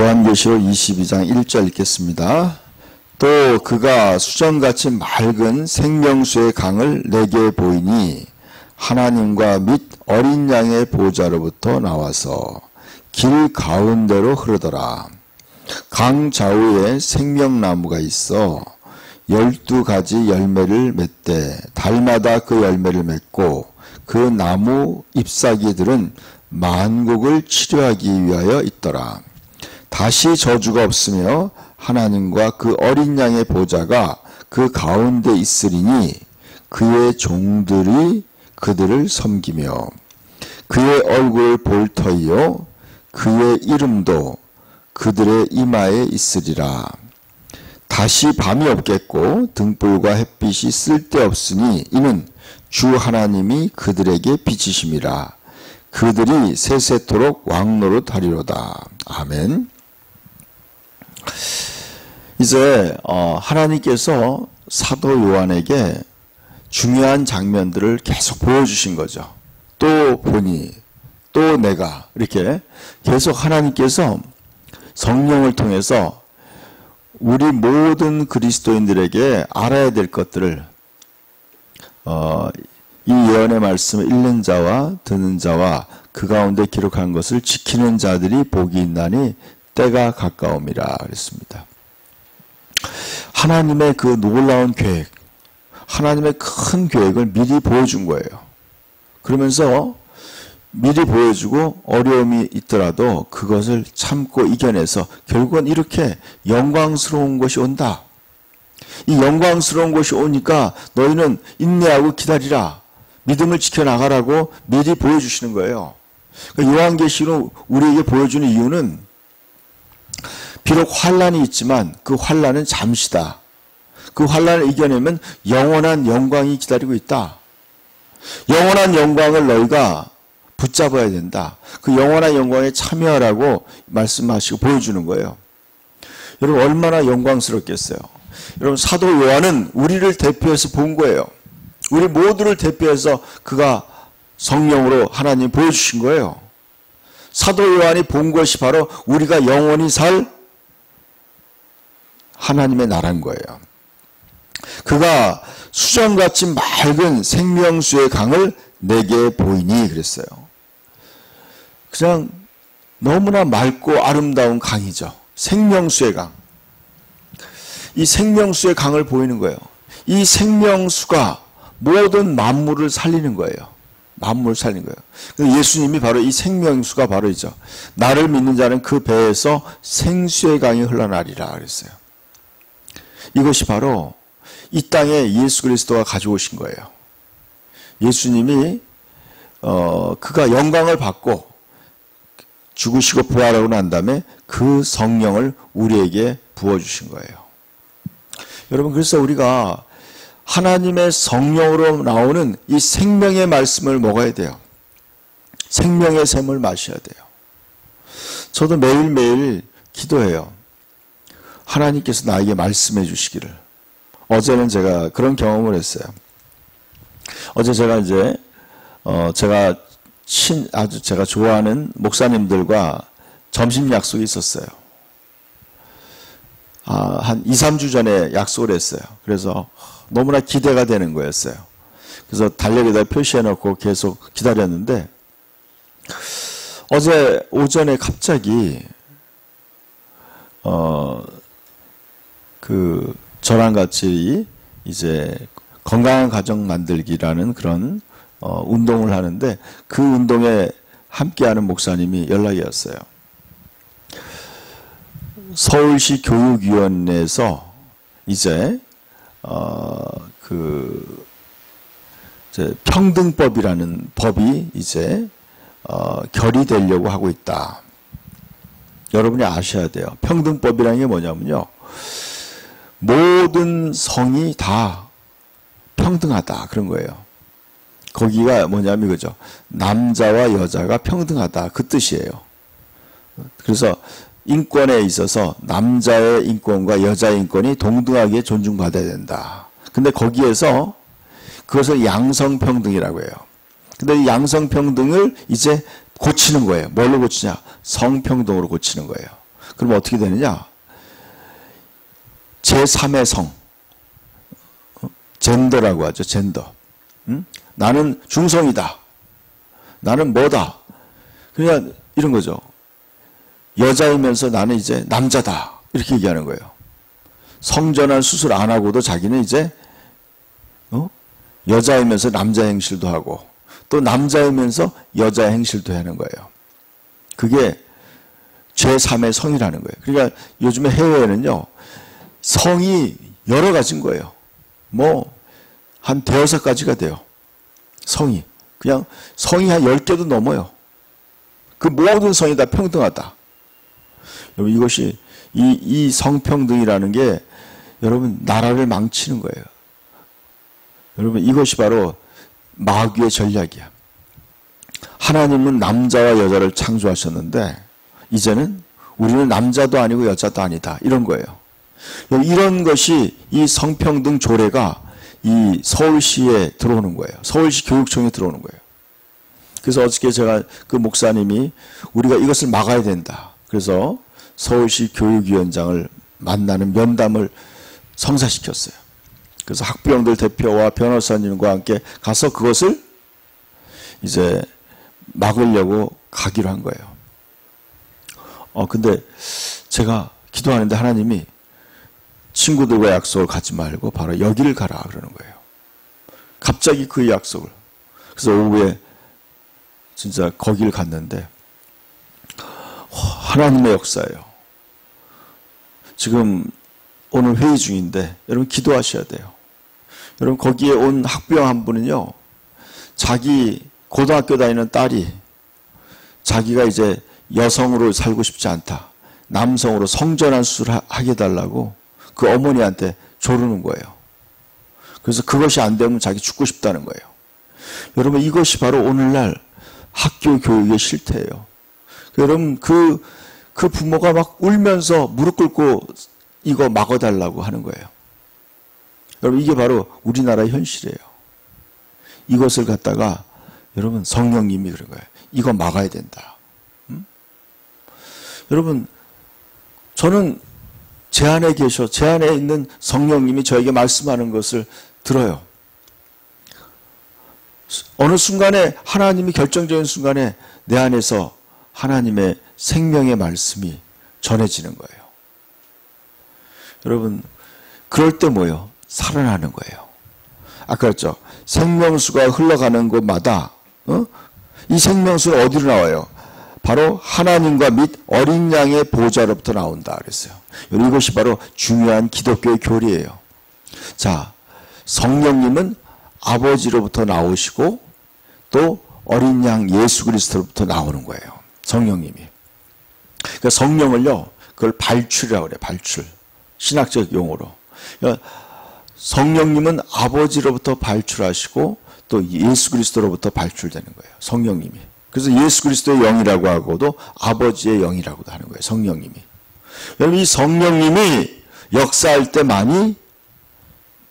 요한계시록 22장 1절 읽겠습니다. 또 그가 수정같이 맑은 생명수의 강을 내게 보이니 하나님과 및 어린 양의 보좌로부터 나와서 길 가운데로 흐르더라. 강 좌우에 생명나무가 있어 12가지 열매를 맺되 달마다 그 열매를 맺고 그 나무 잎사귀들은 만국을 치료하기 위하여 있더라. 다시 저주가 없으며 하나님과 그 어린 양의 보좌가 그 가운데 있으리니 그의 종들이 그들을 섬기며 그의 얼굴을 볼 터이요 그의 이름도 그들의 이마에 있으리라. 다시 밤이 없겠고 등불과 햇빛이 쓸데없으니 이는 주 하나님이 그들에게 빛이심이라. 그들이 세세토록 왕노릇 하리로다. 아멘. 이제 하나님께서 사도 요한에게 중요한 장면들을 계속 보여주신 거죠. 또 보니 또 내가 이렇게 계속 하나님께서 성령을 통해서 우리 모든 그리스도인들에게 알아야 될 것들을 이 예언의 말씀을 읽는 자와 듣는 자와 그 가운데 기록한 것을 지키는 자들이 복이 있나니 때가 가까움이라 그랬습니다. 하나님의 그 놀라운 계획, 하나님의 큰 계획을 미리 보여준 거예요. 그러면서 미리 보여주고 어려움이 있더라도 그것을 참고 이겨내서 결국은 이렇게 영광스러운 것이 온다. 이 영광스러운 것이 오니까 너희는 인내하고 기다리라. 믿음을 지켜나가라고 미리 보여주시는 거예요. 그러니까 요한계시로 우리에게 보여주는 이유는 비록 환란이 있지만 그 환란은 잠시다. 그 환란을 이겨내면 영원한 영광이 기다리고 있다. 영원한 영광을 너희가 붙잡아야 된다. 그 영원한 영광에 참여하라고 말씀하시고 보여주는 거예요. 여러분 얼마나 영광스럽겠어요. 여러분 사도 요한은 우리를 대표해서 본 거예요. 우리 모두를 대표해서 그가 성령으로 하나님 보여주신 거예요. 사도 요한이 본 것이 바로 우리가 영원히 살 하나님의 나라인 거예요. 그가 수정같이 맑은 생명수의 강을 내게 보이니 그랬어요. 그냥 너무나 맑고 아름다운 강이죠. 생명수의 강. 이 생명수의 강을 보이는 거예요. 이 생명수가 모든 만물을 살리는 거예요. 만물을 살리는 거예요. 예수님이 바로 이 생명수가 바로이죠. 나를 믿는 자는 그 배에서 생수의 강이 흘러나리라 그랬어요. 이것이 바로 이 땅에 예수 그리스도가 가져오신 거예요. 예수님이 그가 영광을 받고 죽으시고 부활하고 난 다음에 그 성령을 우리에게 부어주신 거예요. 여러분 그래서 우리가 하나님의 성령으로 나오는 이 생명의 말씀을 먹어야 돼요. 생명의 샘을 마셔야 돼요. 저도 매일매일 기도해요. 하나님께서 나에게 말씀해 주시기를. 어제는 제가 그런 경험을 했어요. 어제 제가 이제 아주 제가 좋아하는 목사님들과 점심 약속이 있었어요. 한 2, 3주 전에 약속을 했어요. 그래서 너무나 기대가 되는 거였어요. 그래서 달력에다 표시해놓고 계속 기다렸는데 어제 오전에 갑자기 저랑 같이 이제 건강한 가정 만들기라는 그런 운동을 하는데 그 운동에 함께하는 목사님이 연락이 왔어요. 서울시 교육위원회에서 이제 평등법이라는 법이 이제 결의되려고 하고 있다. 여러분이 아셔야 돼요. 평등법이라는 게 뭐냐면요. 모든 성이 다 평등하다 그런 거예요. 거기가 뭐냐면 이거죠. 남자와 여자가 평등하다 그 뜻이에요. 그래서 인권에 있어서 남자의 인권과 여자의 인권이 동등하게 존중받아야 된다. 근데 거기에서 그것을 양성평등이라고 해요. 근데 이 양성평등을 이제 고치는 거예요. 뭘로 고치냐? 성평등으로 고치는 거예요. 그럼 어떻게 되느냐? 제3의 성, 젠더라고 하죠. 젠더. 나는 중성이다. 나는 뭐다. 그냥 이런 거죠. 여자이면서 나는 이제 남자다. 이렇게 얘기하는 거예요. 성전환 수술 안 하고도 자기는 이제 여자이면서 남자 행실도 하고 또 남자이면서 여자 행실도 하는 거예요. 그게 제3의 성이라는 거예요. 그러니까 요즘에 해외에는요. 성이 여러 가지인 거예요. 뭐 한 대여섯 가지가 돼요. 성이. 그냥 성이 한 10개도 넘어요. 그 모든 성이 다 평등하다. 여러분 이것이 이 성평등이라는 게 여러분 나라를 망치는 거예요. 여러분 이것이 바로 마귀의 전략이야. 하나님은 남자와 여자를 창조하셨는데 이제는 우리는 남자도 아니고 여자도 아니다. 이런 거예요. 이런 것이 이 성평등 조례가 이 서울시에 들어오는 거예요. 서울시 교육청에 들어오는 거예요. 그래서 어저께 제가 그 목사님이 우리가 이것을 막아야 된다. 그래서 서울시 교육위원장을 만나는 면담을 성사시켰어요. 그래서 학부형들 대표와 변호사님과 함께 가서 그것을 이제 막으려고 가기로 한 거예요. 근데 제가 기도하는데 하나님이 친구들과 약속을 갖지 말고 바로 여기를 가라 그러는 거예요. 갑자기 그 약속을. 그래서 오후에 진짜 거기를 갔는데 하나님의 역사예요. 지금 오늘 회의 중인데 여러분 기도하셔야 돼요. 여러분 거기에 온 학부형 한 분은요. 자기 고등학교 다니는 딸이 자기가 이제 여성으로 살고 싶지 않다. 남성으로 성전환 수술하게 해달라고 그 어머니한테 조르는 거예요. 그래서 그것이 안 되면 자기 죽고 싶다는 거예요. 여러분 이것이 바로 오늘날 학교 교육의 실태예요. 여러분 그 부모가 막 울면서 무릎 꿇고 이거 막아달라고 하는 거예요. 여러분 이게 바로 우리나라의 현실이에요. 이것을 갖다가 여러분 성령님이 그런 거예요. 이거 막아야 된다. 여러분 저는 제 안에 있는 성령님이 저에게 말씀하는 것을 들어요. 어느 순간에 하나님이 결정적인 순간에 내 안에서 하나님의 생명의 말씀이 전해지는 거예요. 여러분 그럴 때 뭐예요? 살아나는 거예요. 아까 그랬죠. 생명수가 흘러가는 곳마다 이 생명수는 어디로 나와요? 바로 하나님과 및 어린 양의 보좌로부터 나온다 그랬어요. 이것이 바로 중요한 기독교의 교리예요. 자, 성령님은 아버지로부터 나오시고 또 어린 양 예수 그리스도로부터 나오는 거예요. 성령님이. 그러니까 성령을요, 그걸 발출이라고 그래요. 발출. 신학적 용어로. 그러니까 성령님은 아버지로부터 발출하시고 또 예수 그리스도로부터 발출되는 거예요. 성령님이. 그래서 예수 그리스도의 영이라고 하고도 아버지의 영이라고도 하는 거예요. 성령님이. 여러분 이 성령님이 역사할 때만이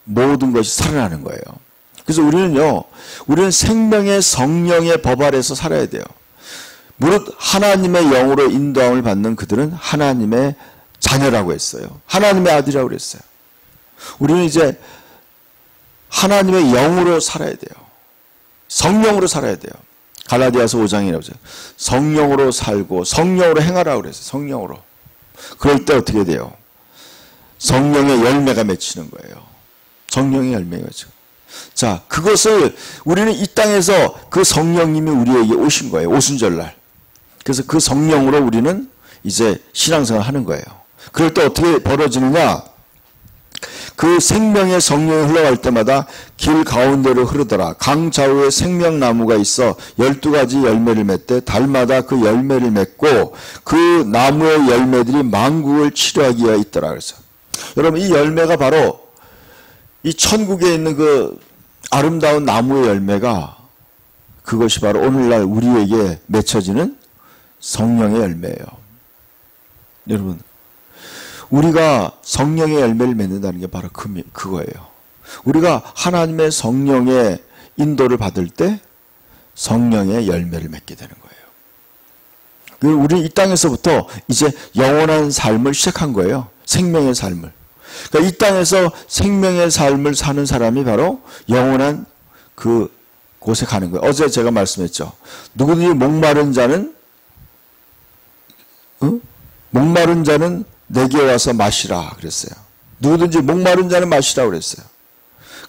모든 것이 살아나는 거예요. 그래서 우리는 생명의 성령의 법 아래서 살아야 돼요. 무릇 하나님의 영으로 인도함을 받는 그들은 하나님의 자녀라고 했어요. 하나님의 아들이라고 그랬어요. 우리는 이제 하나님의 영으로 살아야 돼요. 성령으로 살아야 돼요. 갈라디아서 5장이라고 하죠. 성령으로 살고 성령으로 행하라고 그랬어요. 성령으로. 그럴 때 어떻게 돼요? 성령의 열매가 맺히는 거예요. 성령의 열매가 맺히고. 자, 그것을 우리는 이 땅에서 그 성령님이 우리에게 오신 거예요. 오순절날. 그래서 그 성령으로 우리는 이제 신앙생활을 하는 거예요. 그럴 때 어떻게 벌어지느냐? 그 생명의 성령이 흘러갈 때마다 길 가운데로 흐르더라. 강 좌우에 생명나무가 있어 12가지 열매를 맺되 달마다 그 열매를 맺고 그 나무의 열매들이 만국을 치료하기 위하여 있더라. 그래서 여러분 이 열매가 바로 이 천국에 있는 그 아름다운 나무의 열매가 그것이 바로 오늘날 우리에게 맺혀지는 성령의 열매예요. 여러분 우리가 성령의 열매를 맺는다는 게 바로 그거예요. 우리가 하나님의 성령의 인도를 받을 때 성령의 열매를 맺게 되는 거예요. 우리 이 땅에서부터 이제 영원한 삶을 시작한 거예요. 생명의 삶을. 그러니까 이 땅에서 생명의 삶을 사는 사람이 바로 영원한 그 곳에 가는 거예요. 어제 제가 말씀했죠. 누구든지 목마른 자는 목마른 자는 내게 와서 마시라 그랬어요. 누구든지 목마른 자는 마시라 그랬어요.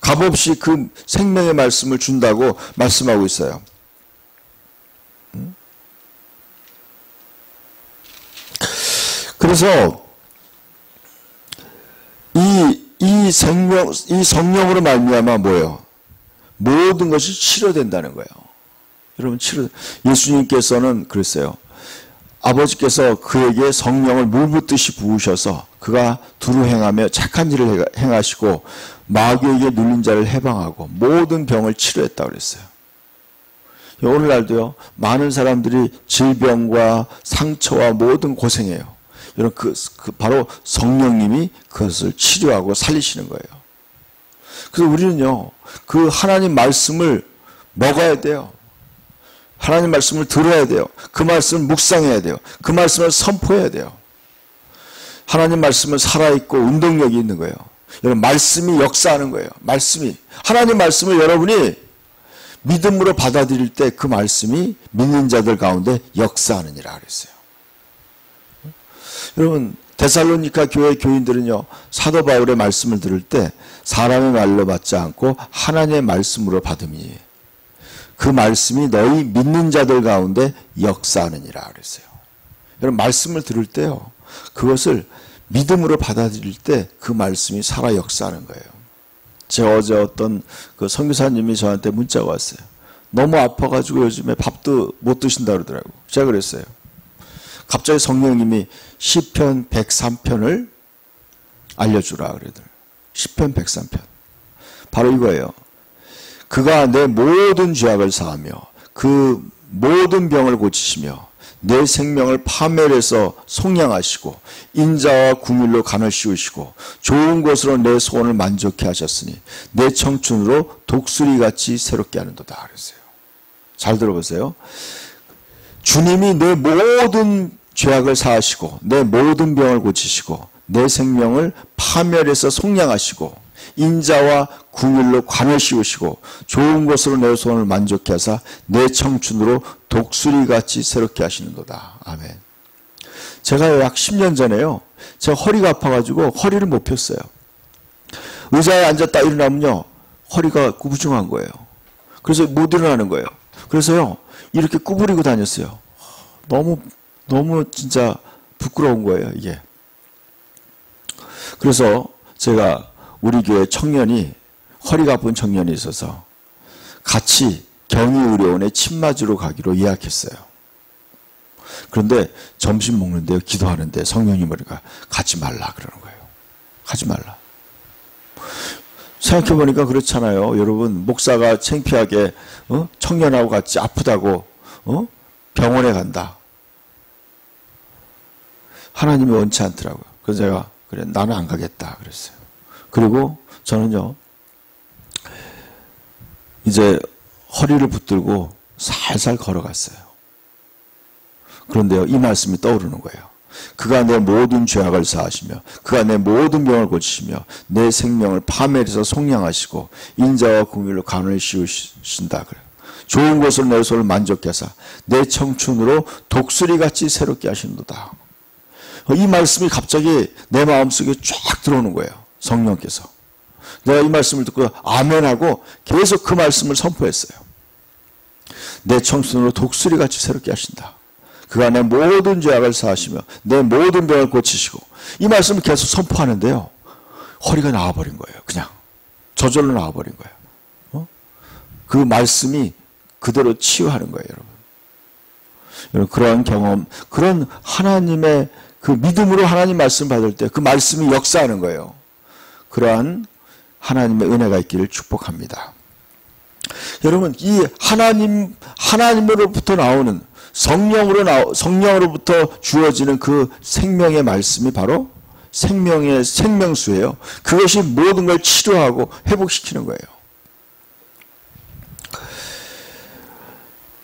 값없이 그 생명의 말씀을 준다고 말씀하고 있어요. 그래서 이 성령으로 말미암아 뭐예요? 모든 것이 치료된다는 거예요. 여러분 예수님께서는 그랬어요. 아버지께서 그에게 성령을 물 붓듯이 부으셔서 그가 두루 행하며 착한 일을 행하시고 마귀에게 눌린 자를 해방하고 모든 병을 치료했다고 그랬어요. 오늘날도요, 많은 사람들이 질병과 상처와 모든 고생해요. 여러분, 바로 성령님이 그것을 치료하고 살리시는 거예요. 그래서 우리는요, 그 하나님 말씀을 먹어야 돼요. 하나님 말씀을 들어야 돼요. 그 말씀을 묵상해야 돼요. 그 말씀을 선포해야 돼요. 하나님 말씀은 살아있고 운동력이 있는 거예요. 여러분, 말씀이 역사하는 거예요. 말씀이. 하나님 말씀을 여러분이 믿음으로 받아들일 때 그 말씀이 믿는 자들 가운데 역사하느니라 그랬어요. 여러분, 데살로니가 교회 교인들은요, 사도 바울의 말씀을 들을 때 사람의 말로 받지 않고 하나님의 말씀으로 받음이 그 말씀이 너희 믿는 자들 가운데 역사하느니라 그랬어요. 여러분, 말씀을 들을 때요, 그것을 믿음으로 받아들일 때 그 말씀이 살아 역사하는 거예요. 제가 어제 어떤 그 선교사님이 저한테 문자가 왔어요. 너무 아파가지고 요즘에 밥도 못 드신다 그러더라고요. 제가 그랬어요. 갑자기 성령님이 시편 103편을 알려주라 그러더라고요. 시편 103편. 바로 이거예요. 그가 내 모든 죄악을 사하며 그 모든 병을 고치시며 내 생명을 파멸해서 속량하시고 인자와 궁율로 간을 씌우시고 좋은 것으로 내 소원을 만족해 하셨으니 내 청춘으로 독수리같이 새롭게 하는도다 그랬어요. 잘 들어보세요. 주님이 내 모든 죄악을 사하시고 내 모든 병을 고치시고 내 생명을 파멸해서 속량하시고 인자와 궁율로 관을 씌우시고 좋은 것으로 내 소원을 만족해 하사 내 청춘으로 독수리같이 새롭게 하시는도다. 아멘. 제가 약 10년 전에요. 제가 허리가 아파가지고 허리를 못 폈어요. 의자에 앉았다 일어나면요. 허리가 구부정한 거예요. 그래서 못 일어나는 거예요. 그래서요. 이렇게 구부리고 다녔어요. 너무 진짜 부끄러운 거예요. 이게. 그래서 제가 우리 교회 청년이 허리가 아픈 청년이 있어서 같이 경희의료원에 침 맞으러 가기로 예약했어요. 그런데 점심 먹는데 기도하는데 성령님 우리가 가지 말라 그러는 거예요. 가지 말라. 생각해보니까 그렇잖아요. 여러분 목사가 창피하게 청년하고 같이 아프다고 병원에 간다. 하나님이 원치 않더라고요. 그래서 제가 그래 나는 안 가겠다 그랬어요. 그리고 저는요, 이제 허리를 붙들고 살살 걸어갔어요. 그런데요, 이 말씀이 떠오르는 거예요. 그가 내 모든 죄악을 사하시며 그가 내 모든 병을 고치시며 내 생명을 파멸해서 속량하시고 인자와 긍휼로 간을 씌우신다 그래요. 좋은 것으로 내 소를 만족해 하사 내 청춘으로 독수리같이 새롭게 하시는도다. 이 말씀이 갑자기 내 마음속에 쫙 들어오는 거예요. 성령께서. 내가 이 말씀을 듣고 아멘하고 계속 그 말씀을 선포했어요. 내 청춘으로 독수리같이 새롭게 하신다. 그가 내 모든 죄악을 사하시며 내 모든 병을 고치시고 이 말씀을 계속 선포하는데요. 허리가 나와버린 거예요. 그냥 저절로 나와버린 거예요. 그 말씀이 그대로 치유하는 거예요. 여러분 그러한 경험, 그런 하나님의 그 믿음으로 하나님 말씀 받을 때 그 말씀이 역사하는 거예요. 그러한 하나님의 은혜가 있기를 축복합니다. 여러분, 이 하나님으로부터 나오는 성령으로부터 주어지는 그 생명의 말씀이 바로 생명의 생명수예요. 그것이 모든 걸 치료하고 회복시키는 거예요.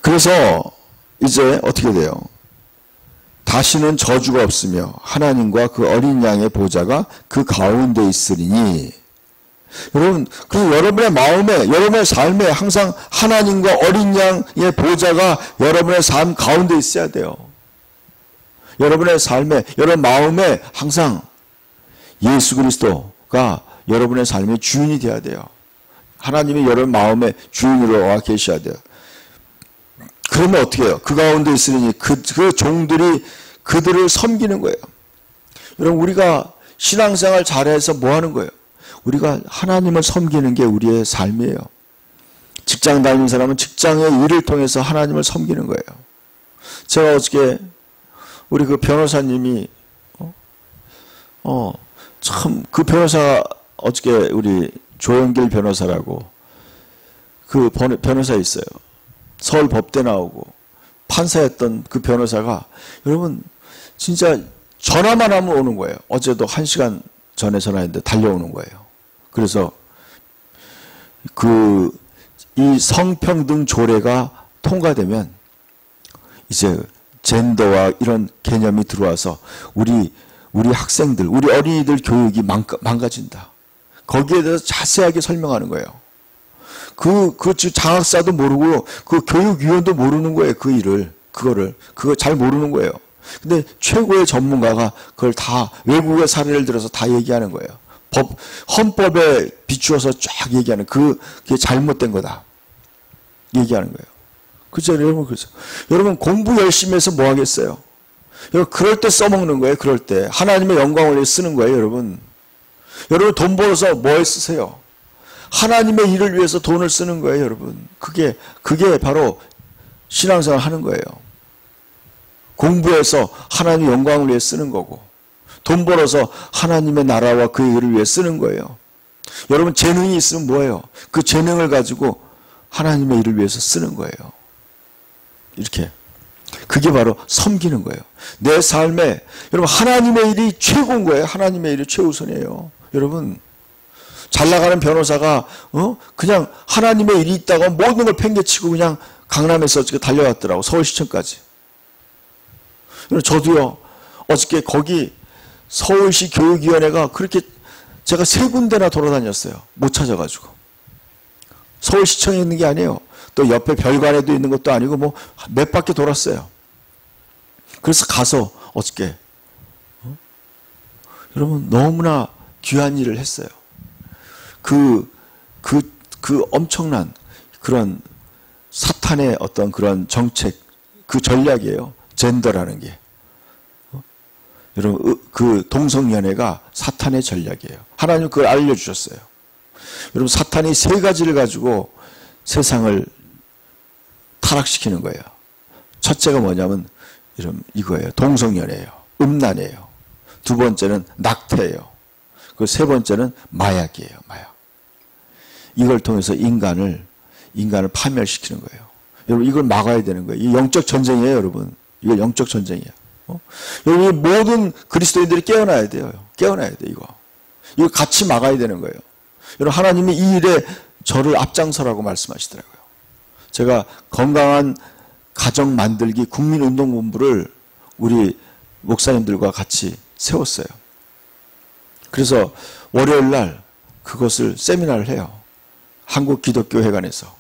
그래서 이제 어떻게 돼요? 다시는 저주가 없으며 하나님과 그 어린 양의 보좌가 그 가운데 있으리니. 여러분, 그리고 여러분의 마음에, 여러분의 삶에 항상 하나님과 어린 양의 보좌가 여러분의 삶 가운데 있어야 돼요. 여러분의 삶에, 여러분 마음에 항상 예수 그리스도가 여러분의 삶의 주인이 되어야 돼요. 하나님이 여러분 마음의 주인으로 와 계셔야 돼요. 그러면 어떻게 해요? 그 가운데 있으니 그 종들이 그들을 섬기는 거예요. 여러분, 우리가 신앙생활 잘해서 뭐 하는 거예요? 우리가 하나님을 섬기는 게 우리의 삶이에요. 직장 다니는 사람은 직장의 일을 통해서 하나님을 섬기는 거예요. 제가 어저께 우리 그 변호사님이 참 그 변호사 어저께 우리 조영길 변호사라고 그 변호사 있어요. 서울 법대 나오고 판사였던 그 변호사가 여러분 진짜 전화만 하면 오는 거예요. 어제도 1시간 전에 전화했는데 달려오는 거예요. 그래서 이 성평등 조례가 통과되면 이제 젠더와 이런 개념이 들어와서 우리 학생들, 우리 어린이들 교육이 망가진다. 거기에 대해서 자세하게 설명하는 거예요. 그 장학사도 모르고 그 교육위원도 모르는 거예요. 그 일을. 그거 잘 모르는 거예요. 근데 최고의 전문가가 그걸 다 외국의 사례를 들어서 다 얘기하는 거예요. 헌법에 비추어서 쫙 얘기하는 그게 잘못된 거다. 얘기하는 거예요. 그죠, 여러분? 그죠. 여러분, 공부 열심히 해서 뭐 하겠어요? 여러분, 그럴 때 써먹는 거예요, 그럴 때. 하나님의 영광을 위해 쓰는 거예요, 여러분. 여러분, 돈 벌어서 뭐에 쓰세요? 하나님의 일을 위해서 돈을 쓰는 거예요, 여러분. 그게 바로 신앙생활 하는 거예요. 공부해서 하나님의 영광을 위해 쓰는 거고, 돈 벌어서 하나님의 나라와 그의 일을 위해 쓰는 거예요. 여러분, 재능이 있으면 뭐예요? 그 재능을 가지고 하나님의 일을 위해서 쓰는 거예요. 이렇게. 그게 바로 섬기는 거예요. 내 삶에, 여러분, 하나님의 일이 최고인 거예요. 하나님의 일이 최우선이에요. 여러분, 잘 나가는 변호사가, 그냥 하나님의 일이 있다고 모든 걸 팽개치고 그냥 강남에서 어저께 달려왔더라고. 서울시청까지. 저도요, 어저께 거기 서울시 교육위원회가 그렇게 제가 3군데나 돌아다녔어요. 못 찾아가지고. 서울시청에 있는 게 아니에요. 또 옆에 별관에도 있는 것도 아니고 뭐 몇 바퀴 돌았어요. 그래서 가서 어저께 여러분 너무나 귀한 일을 했어요. 그 엄청난 그런 사탄의 어떤 그런 정책, 그 전략이에요. 젠더라는 게. 여러분, 그 동성연애가 사탄의 전략이에요. 하나님 그걸 알려주셨어요. 여러분, 사탄이 3가지를 가지고 세상을 타락시키는 거예요. 첫째가 뭐냐면, 이거예요. 동성연애예요. 음란이에요. 2번째는 낙태예요. 그 3번째는 마약이에요. 마약. 이걸 통해서 인간을 파멸시키는 거예요. 여러분, 이걸 막아야 되는 거예요. 이 영적 전쟁이에요, 여러분. 이거 영적 전쟁이야. 여러분, 모든 그리스도인들이 깨어나야 돼요. 깨어나야 돼, 이거. 이거 같이 막아야 되는 거예요. 여러분, 하나님이 이 일에 저를 앞장서라고 말씀하시더라고요. 제가 건강한 가정 만들기 국민운동본부를 우리 목사님들과 같이 세웠어요. 그래서 월요일 날 그것을 세미나를 해요. 한국기독교회관에서.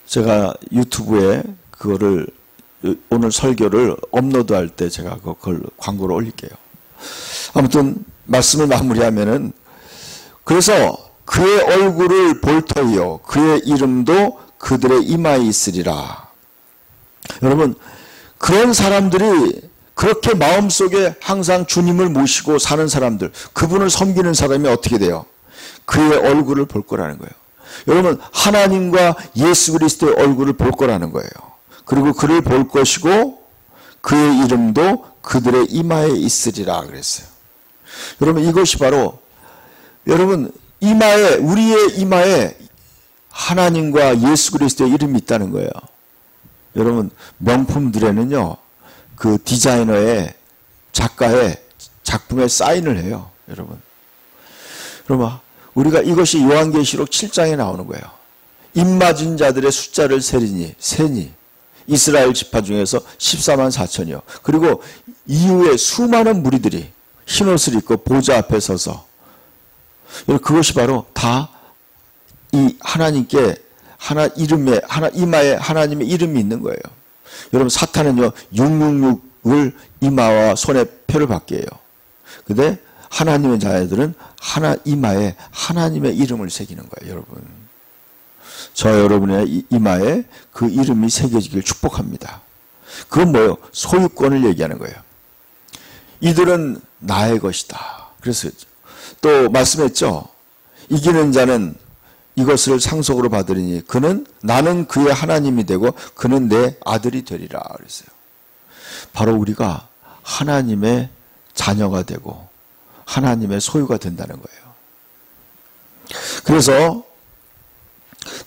제가 유튜브에 그거를 오늘 설교를 업로드할 때 제가 그걸 광고로 올릴게요. 아무튼 말씀을 마무리하면은 그래서 그의 얼굴을 볼 터이요 그의 이름도 그들의 이마에 있으리라. 여러분, 그런 사람들이 그렇게 마음속에 항상 주님을 모시고 사는 사람들, 그분을 섬기는 사람이 어떻게 돼요? 그의 얼굴을 볼 거라는 거예요. 여러분, 하나님과 예수 그리스도의 얼굴을 볼 거라는 거예요. 그리고 그를 볼 것이고 그의 이름도 그들의 이마에 있으리라 그랬어요. 여러분, 이것이 바로 여러분 이마에, 우리의 이마에 하나님과 예수 그리스도의 이름이 있다는 거예요. 여러분, 명품들에는요, 그 디자이너의 작가의 작품에 사인을 해요. 여러분, 우리가 이것이 요한계시록 7장에 나오는 거예요. 입맞은 자들의 숫자를 세니 이스라엘 지파 중에서 14만 4천이요. 그리고 이후에 수많은 무리들이 흰옷을 입고 보좌 앞에 서서, 그것이 바로 다 이 하나님께 이마에 하나님의 이름이 있는 거예요. 여러분, 사탄은요 666을 이마와 손에 표를 받게 해요. 근데 하나님의 자녀들은 이마에 하나님의 이름을 새기는 거예요. 여러분, 저 여러분의 이마에 그 이름이 새겨지길 축복합니다. 그건 뭐예요? 소유권을 얘기하는 거예요. 이들은 나의 것이다. 그래서 또 말씀했죠. 이기는 자는 이것을 상속으로 받으리니 나는 그의 하나님이 되고 그는 내 아들이 되리라 그랬어요. 바로 우리가 하나님의 자녀가 되고 하나님의 소유가 된다는 거예요. 그래서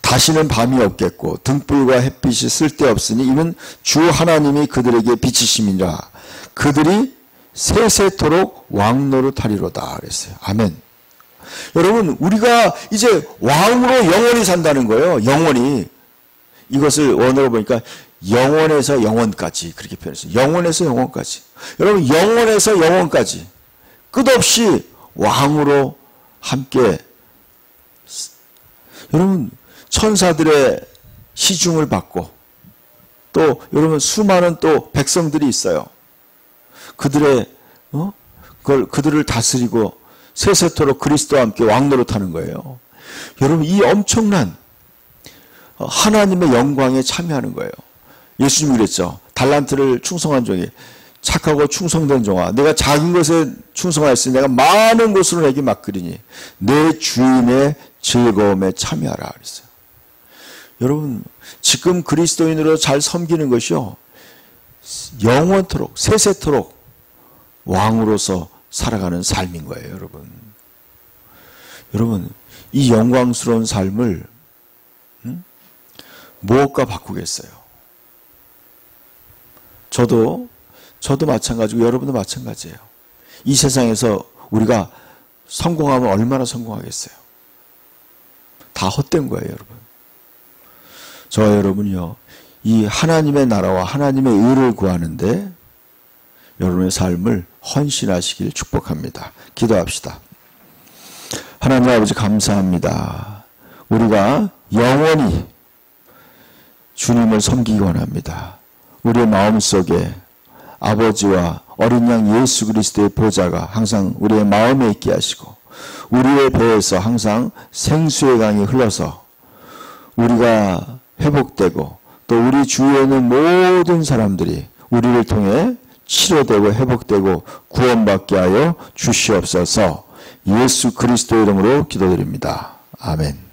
다시는 밤이 없겠고 등불과 햇빛이 쓸데없으니 이는 주 하나님이 그들에게 빛이심이라 그들이 세세토록 왕노릇하리로다 그랬어요. 아멘. 여러분, 우리가 이제 왕으로 영원히 산다는 거예요. 영원히. 이것을 원어로 보니까 영원에서 영원까지 그렇게 표현했어요. 영원에서 영원까지. 여러분, 영원에서 영원까지 끝없이 왕으로 함께. 여러분, 천사들의 시중을 받고 또 여러분 수많은 또 백성들이 있어요. 그들을 다스리고 세세토록 그리스도와 함께 왕노릇하는 거예요. 여러분, 이 엄청난 하나님의 영광에 참여하는 거예요. 예수님이 그랬죠. 달란트를 충성한 종이 착하고 충성된 종아, 내가 작은 것에 충성하였으니 내가 많은 것으로 내게 맡기리니 내 주인의 즐거움에 참여하라 그랬어요. 여러분, 지금 그리스도인으로 잘 섬기는 것이요, 영원토록 세세토록 왕으로서 살아가는 삶인 거예요. 여러분, 이 영광스러운 삶을 무엇과 바꾸겠어요? 저도 마찬가지고 여러분도 마찬가지예요. 이 세상에서 우리가 성공하면 얼마나 성공하겠어요? 다 헛된 거예요, 여러분. 저와 여러분이요, 이 하나님의 나라와 하나님의 의를 구하는데 여러분의 삶을 헌신하시길 축복합니다. 기도합시다. 하나님 아버지, 감사합니다. 우리가 영원히 주님을 섬기기 원합니다. 우리의 마음속에 아버지와 어린 양 예수 그리스도의 보좌가 항상 우리의 마음에 있게 하시고 우리의 배에서 항상 생수의 강이 흘러서 우리가 회복되고 또 우리 주위에 있는 모든 사람들이 우리를 통해 치료되고 회복되고 구원받게 하여 주시옵소서. 예수 그리스도의 이름으로 기도드립니다. 아멘.